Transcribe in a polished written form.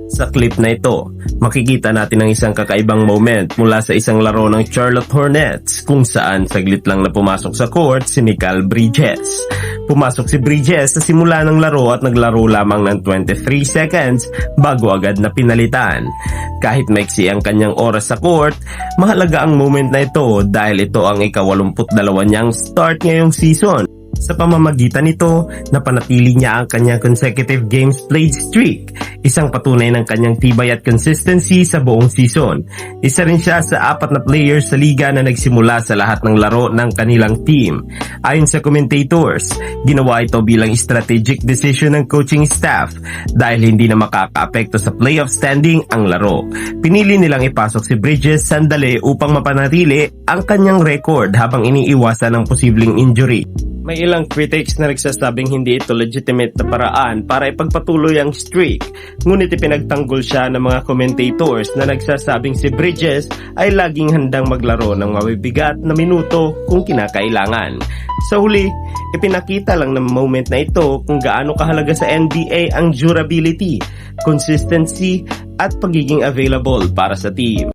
Sa clip na ito, makikita natin ang isang kakaibang moment mula sa isang laro ng Charlotte Hornets kung saan saglit lang na pumasok sa court si Mikal Bridges. Pumasok si Bridges sa simula ng laro at naglaro lamang ng 23 seconds bago agad na pinalitan. Kahit maiksi ang kanyang oras sa court, mahalaga ang moment na ito dahil ito ang ika-82 niyang start ngayong season. Sa pamamagitan nito, napanatili niya ang kanyang consecutive games played streak, isang patunay ng kanyang tibay at consistency sa buong season. Isa rin siya sa 4 na players sa liga na nagsimula sa lahat ng laro ng kanilang team. Ayon sa commentators, ginawa ito bilang strategic decision ng coaching staff dahil hindi na makakaapekto sa playoff standing ang laro. Pinili nilang ipasok si Bridges sandali upang mapanatili ang kanyang record habang iniiwasan ang posibleng injury. May ilang critics na nagsasabing hindi ito legitimate na paraan para ipagpatuloy ang streak, ngunit ipinagtanggol siya ng mga commentators na nagsasabing si Bridges ay laging handang maglaro ng mabibigat na minuto kung kinakailangan. Sa huli, ipinakita lang ng moment na ito kung gaano kahalaga sa NBA ang durability, consistency at pagiging available para sa team.